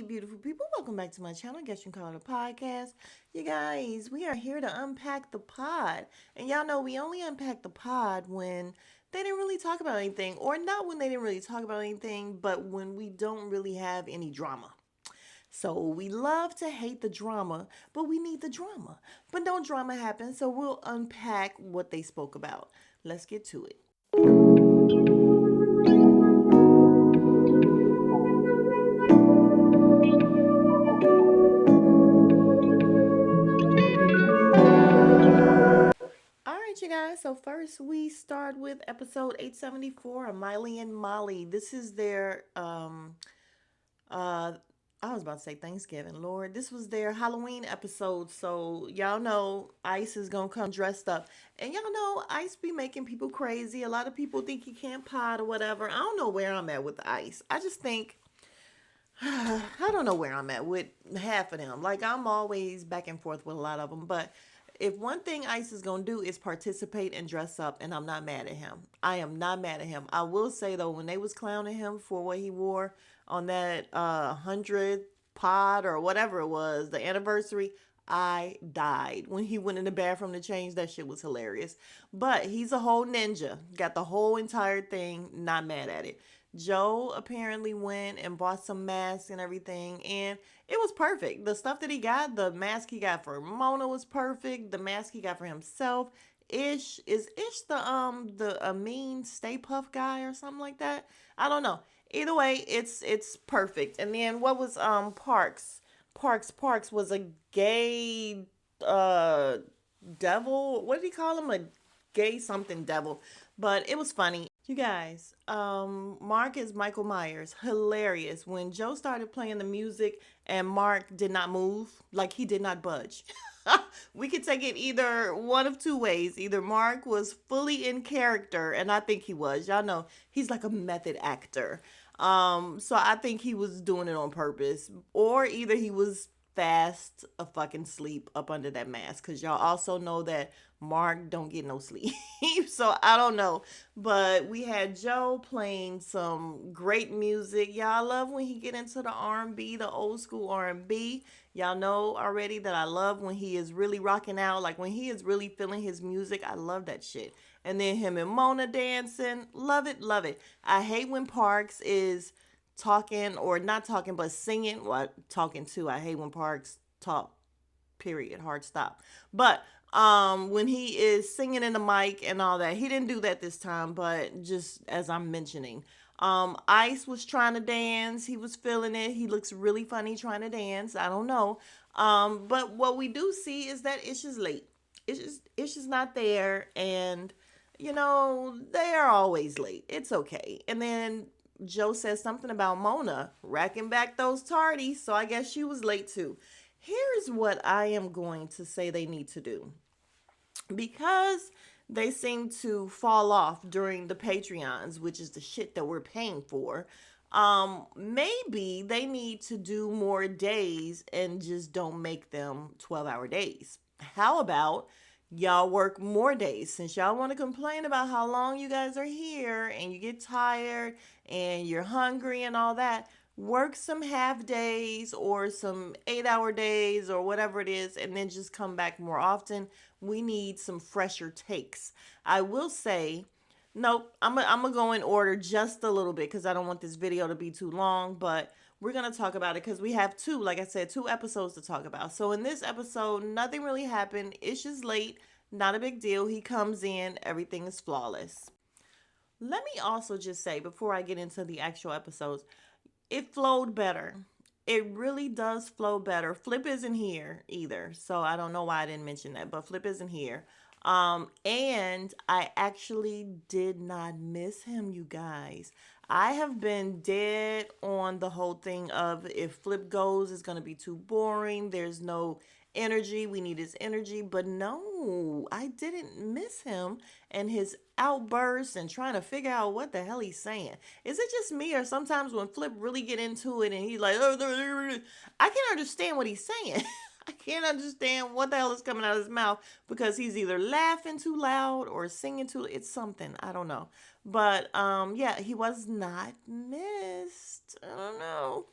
beautiful people. Welcome back to my channel. I guess you can call it a podcast. You guys, we are here to unpack the pod. And y'all know we only unpack the pod when they didn't really talk about anything, or not when they didn't really talk about anything, but when we don't really have any drama. So we love to hate the drama, but we need the drama. But no drama happen, so we'll unpack what they spoke about. Let's get to it. All right, you guys. So first we start with episode 874 of Miley and Molly. This is their uh I was about to say Thanksgiving, Lord. This was their Halloween episode. So y'all know Ice is gonna come dressed up. And y'all know Ice be making people crazy. A lot of people think he can't pot or whatever. I don't know where I'm at with Ice. I just think I don't know where I'm at with half of them. Like I'm always back and forth with a lot of them, but if one thing Ice is gonna do is participate and dress up, and I'm not mad at him. I am not mad at him. I will say though, when they was clowning him for what he wore on that 100th pod or whatever it was, the anniversary, I died when he went in the bathroom to change. That shit was hilarious. But he's a whole ninja. Got the whole entire thing. Not mad at it. Joe apparently went and bought some masks and everything, and it was perfect. The stuff that he got, the mask he got for Mona was perfect. The mask he got for himself. Ish the mean Stay Puff guy or something like that. I don't know. Either way, it's perfect. And then what was Parks? Parks was a gay uh devil. What did he call him? A gay something devil. But it was funny. You guys, Mark is Michael Myers. Hilarious. When Joe started playing the music and Mark did not move, like he did not budge. We could take it either one of two ways. Either Mark was fully in character, and I think he was. Y'all know he's like a method actor. So I think he was doing it on purpose. Or either he was fast a fucking sleep up under that mask. Cause y'all also know that Mark don't get no sleep. So I don't know. But we had Joe playing some great music. Y'all love when he get into the R&B, the old school R&B. Y'all know already that I love when he is really rocking out. Like when he is really feeling his music. I love that shit. And then him and Mona dancing. Love it, love it. I hate when Parks is talking or not talking but singing. Well, talking too. I hate when Parks talk, period, hard stop. But when he is singing in the mic and all that, he didn't do that this time. But just as I'm mentioning, Ice was trying to dance. He was feeling it. He looks really funny trying to dance. I don't know. But what we do see is that Ish is late. Ish is not there. And you know, they are always late. It's okay. And then Joe says something about Mona racking back those tardies, so I guess she was late too. Here's what I am going to say they need to do. Because they seem to fall off during the Patreons, which is the shit that we're paying for. Maybe they need to do more days and just don't make them 12-hour days. How about y'all work more days, since y'all want to complain about how long you guys are here and you get tired and you're hungry and all that? Work some half days or some 8-hour days or whatever it is, and then just come back more often. We need some fresher takes. I will say, nope, I'm gonna go in order just a little bit because I don't want this video to be too long, but we're going to talk about it because we have two, like I said, two episodes to talk about. So in this episode, nothing really happened. Ish is late. Not a big deal. He comes in. Everything is flawless. Let me also just say, before I get into the actual episodes, it flowed better. It really does flow better. Flip isn't here either. So I don't know why I didn't mention that, but Flip isn't here. And I actually did not miss him, you guys. I have been dead on the whole thing of if Flip goes, it's going to be too boring. There's no energy. We need his energy. But no, I didn't miss him and his outbursts and trying to figure out what the hell he's saying. Is it just me, or sometimes when Flip really get into it and he's like, I can't understand what he's saying. I can't understand what the hell is coming out of his mouth because he's either laughing too loud or singing too. It's something. I don't know. But yeah, he was not missed. I don't know.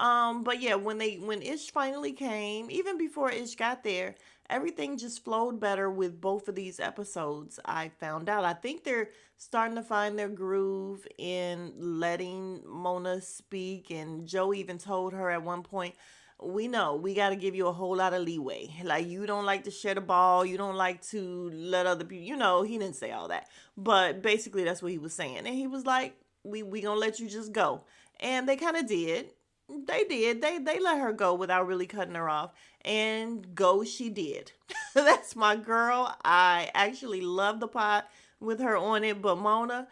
But yeah, when Ish finally came, even before Ish got there, everything just flowed better with both of these episodes. I found out. I think they're starting to find their groove in letting Mona speak, and Joe even told her at one point, we know we got to give you a whole lot of leeway. Like, you don't like to share the ball, you don't like to let other people, he didn't say all that, but basically that's what he was saying. And he was like, we gonna let you just go. And they kind of did. They did. They let her go without really cutting her off, and go she did. That's my girl. I actually love the pot with her on it, but Mona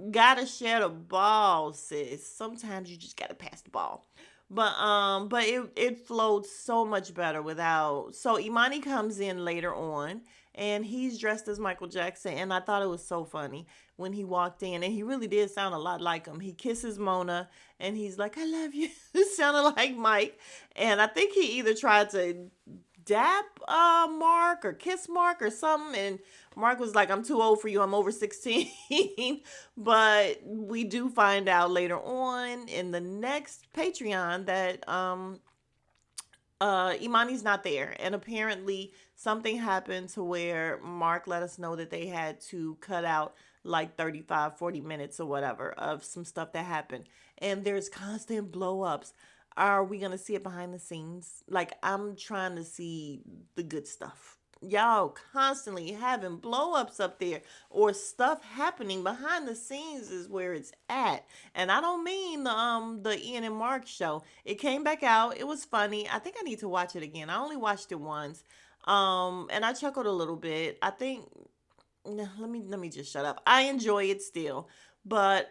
gotta share the ball, sis. Sometimes you just gotta pass the ball. But it flowed so much better without. So Imani comes in later on, and he's dressed as Michael Jackson, and I thought it was so funny when he walked in, and he really did sound a lot like him. He kisses Mona, and he's like, "I love you." It sounded like Mike, and I think he either tried to dap Mark or kiss Mark or something, and Mark was like, "I'm too old for you, I'm over 16." But we do find out later on in the next Patreon that Imani's not there, and apparently something happened to where Mark let us know that they had to cut out like 35-40 minutes or whatever of some stuff that happened, and there's constant blow ups. Are we gonna see it behind the scenes? Like, I'm trying to see the good stuff. Y'all constantly having blow ups up there, or stuff happening behind the scenes is where it's at. And I don't mean the Ian and Mark show. It came back out. It was funny. I think I need to watch it again. I only watched it once. And I chuckled a little bit. I think, no, let me just shut up. I enjoy it still. But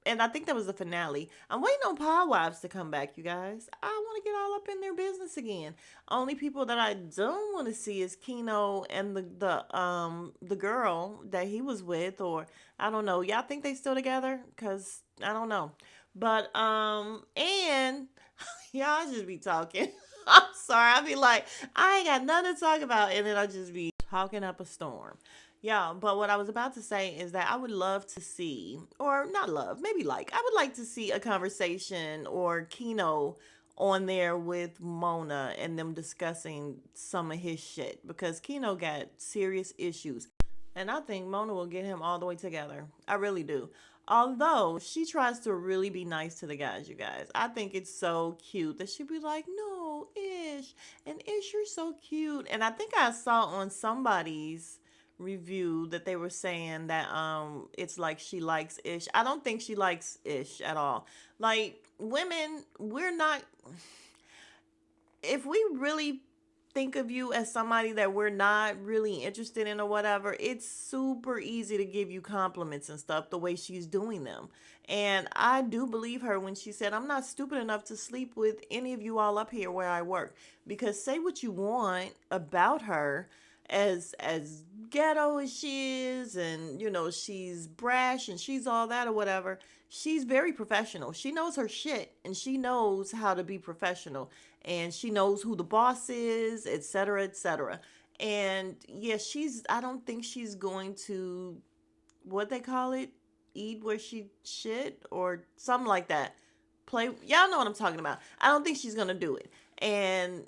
and I think that was the finale. I'm waiting on Pod Wives to come back, you guys. I want to get all up in their business again. Only people that I don't want to see is Kino and the girl that he was with, or I don't know. Y'all think they still together? Cause I don't know. But and y'all just be talking. I'm sorry. I be like, I ain't got nothing to talk about, and then I just be talking up a storm. Yeah, but what I was about to say is that I would love to see, or not love, maybe like, I would like to see a conversation or Kino on there with Mona and them discussing some of his shit, because Kino got serious issues. And I think Mona will get him all the way together. I really do. Although she tries to really be nice to the guys, you guys. I think it's so cute that she'd be like, "No, Ish. And Ish, you're so cute." And I think I saw on somebody's review that they were saying that it's like she likes Ish. I don't think she likes Ish at all. Like, women, we're not, if we really think of you as somebody that we're not really interested in or whatever, it's super easy to give you compliments and stuff the way she's doing them. And I do believe her when she said, "I'm not stupid enough to sleep with any of you all up here where I work." Because say what you want about her, as ghetto as she is, and she's brash and she's all that or whatever, she's very professional. She knows her shit, and she knows how to be professional, and she knows who the boss is, etc., etc. And yeah, I don't think she's going to, what they call it, eat where she shit or something like that. Play, y'all know what I'm talking about. I don't think she's going to do it. And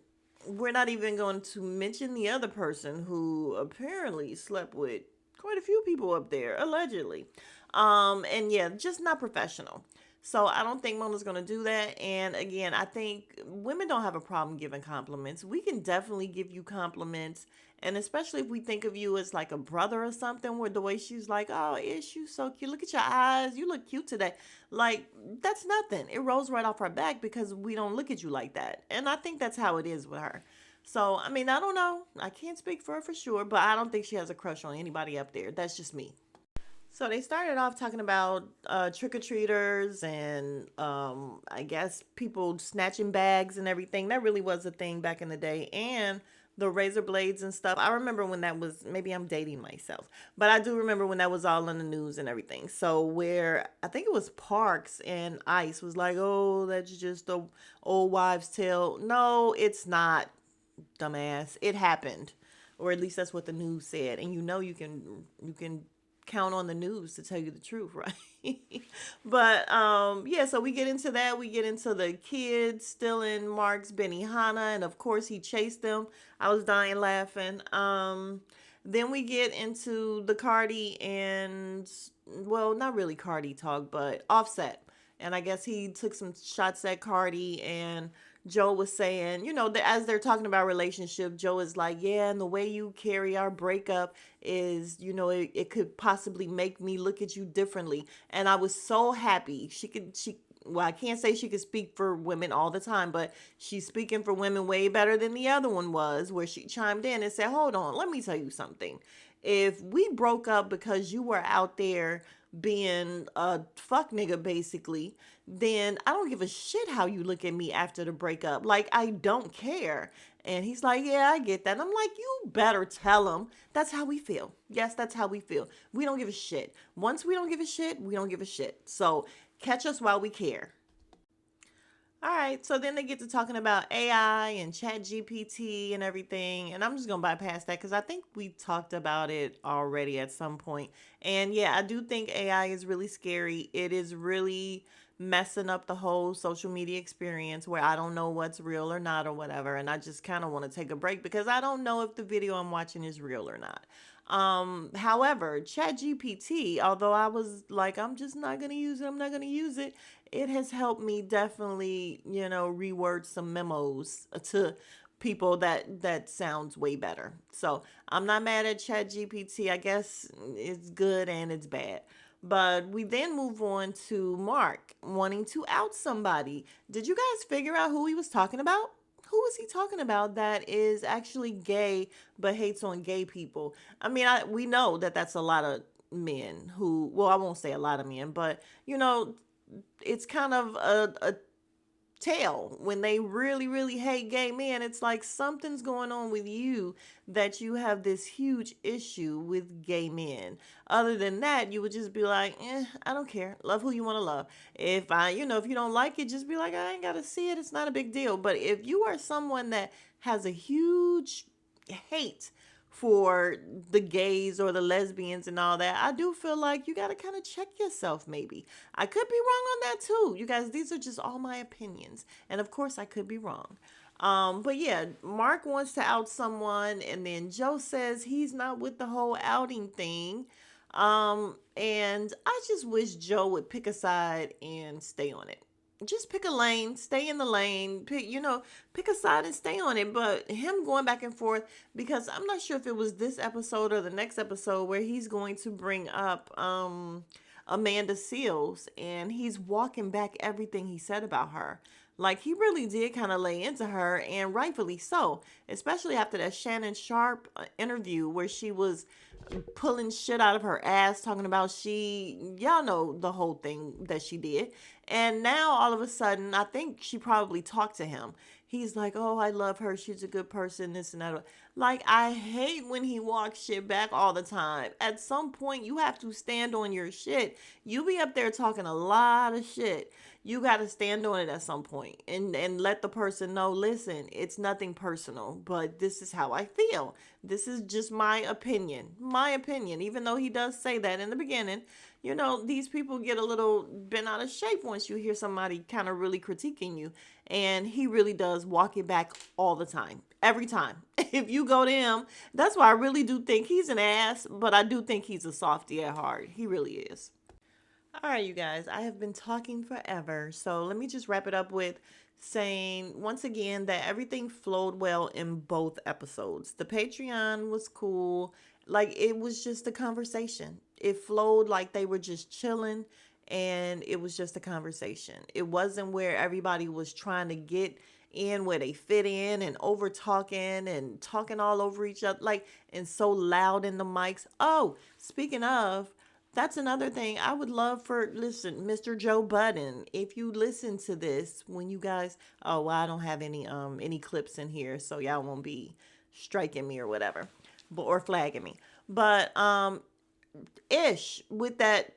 we're not even going to mention the other person who apparently slept with quite a few people up there, allegedly. And yeah, just not professional. So I don't think Mona's gonna do that. And again, I think women don't have a problem giving compliments. We can definitely give you compliments, and especially if we think of you as like a brother or something, where the way she's like, "Oh, Ish, you so cute. Look at your eyes. You look cute today." Like, that's nothing. It rolls right off our back because we don't look at you like that. And I think that's how it is with her. So, I mean, I don't know. I can't speak for her for sure, but I don't think she has a crush on anybody up there. That's just me. So they started off talking about trick or treaters and I guess people snatching bags and everything. That really was a thing back in the day. And the razor blades and stuff. I remember when that was, maybe I'm dating myself, but I do remember when that was all in the news and everything. So where I think it was Parks and Ice was like, "Oh, that's just a old wives' tale." No, it's not, dumbass. It happened. Or at least that's what the news said. And you can count on the news to tell you the truth, right? But yeah, so we get into that. We get into the kids stealing Mark's Benihana, and of course he chased them. I was dying laughing. Then we get into the Cardi and, well, not really Cardi talk, but Offset. And I guess he took some shots at Cardi, and Joe was saying, as they're talking about relationship, Joe is like, yeah, and the way you carry our breakup is, it could possibly make me look at you differently. And I was so happy. Well, I can't say she could speak for women all the time, but she's speaking for women way better than the other one was, where she chimed in and said, hold on, let me tell you something. If we broke up because you were out there being a fuck nigga basically, then I don't give a shit how you look at me after the breakup. Like, I don't care. And he's like, yeah, I get that. And I'm like, you better tell him that's how we feel. Yes, that's how we feel. We don't give a shit. Once we don't give a shit, we don't give a shit. So catch us while we care. All right, so then they get to talking about AI and Chat GPT and everything, and I'm just gonna bypass that because I think we talked about it already at some point. And yeah, I do think AI is really scary. It is really messing up the whole social media experience where I don't know what's real or not or whatever, and I just kind of want to take a break because I don't know if the video I'm watching is real or not. However, ChatGPT, although I was like, I'm just not gonna use it, I'm not gonna use it, it has helped me definitely, reword some memos to people that sounds way better. So I'm not mad at ChatGPT. I guess it's good and it's bad. But we then move on to Mark wanting to out somebody. Did you guys figure out who he was talking about? Who is he talking about that is actually gay but hates on gay people? I mean, we know that that's a lot of men who, well, I won't say a lot of men, but it's kind of a tell when they really really hate gay men. It's like something's going on with you that you have this huge issue with gay men. Other than that, you would just be like, I don't care, love who you want to love. If you don't like it, just be like, I ain't gotta see it, it's not a big deal. But if you are someone that has a huge hate for the gays or the lesbians and all that, I do feel like you got to kind of check yourself maybe. I could be wrong on that too. You guys, these are just all my opinions. And of course, I could be wrong. But yeah, Mark wants to out someone, and then Joe says he's not with the whole outing thing. And I just wish Joe would pick a side and stay on it. Just pick a lane, stay in the lane, pick a side and stay on it. But him going back and forth, because I'm not sure if it was this episode or the next episode where he's going to bring up Amanda Seals, and he's walking back everything he said about her. Like, he really did kind of lay into her, and rightfully so, especially after that Shannon Sharp interview where she was pulling shit out of her ass, talking about y'all know the whole thing that she did. And now all of a sudden, I think she probably talked to him. He's like, oh, I love her, she's a good person, this and that. Like, I hate when he walks shit back all the time. At some point, you have to stand on your shit. You be up there talking a lot of shit. You got to stand on it at some point and let the person know, listen, it's nothing personal, but this is how I feel. This is just my opinion. My opinion. Even though he does say that in the beginning, these people get a little bent out of shape once you hear somebody kind of really critiquing you. And he really does walk it back all the time. Every time. If you go to him, that's why I really do think he's an ass, but I do think he's a softie at heart. He really is. All right, you guys, I have been talking forever. So let me just wrap it up with saying once again that everything flowed well in both episodes. The Patreon was cool. Like, it was just a conversation. It flowed like they were just chilling, and it was just a conversation. It wasn't where everybody was trying to get in where they fit in and over talking and talking all over each other, like, and so loud in the mics. Oh, speaking of, that's another thing I would love listen, Mr. Joe Budden, if you listen to this, when you guys, oh, well, I don't have any clips in here, so y'all won't be striking me or whatever, or flagging me. But, Ish, with that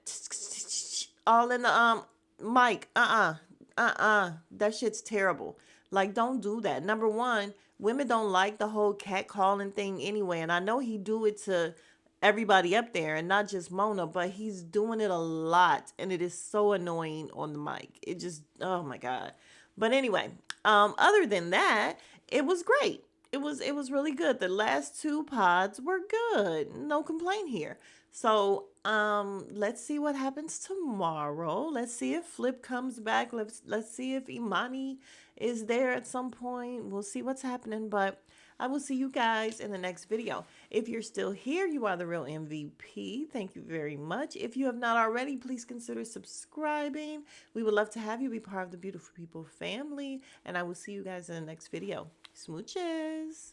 all in the, mic, that shit's terrible. Like, don't do that. Number one, women don't like the whole cat calling thing anyway, and I know he do it to everybody up there and not just Mona, but he's doing it a lot and it is so annoying on the mic. It just, oh my God. But anyway, other than that, it was great. It was really good. The last two pods were good. No complaint here. So let's see what happens tomorrow. Let's see if Flip comes back. Let's see if Imani is there at some point. We'll see what's happening. But I will see you guys in the next video. If you're still here, you are the real MVP. Thank you very much. If you have not already, please consider subscribing. We would love to have you be part of the Beautiful People family. And I will see you guys in the next video. Smooches.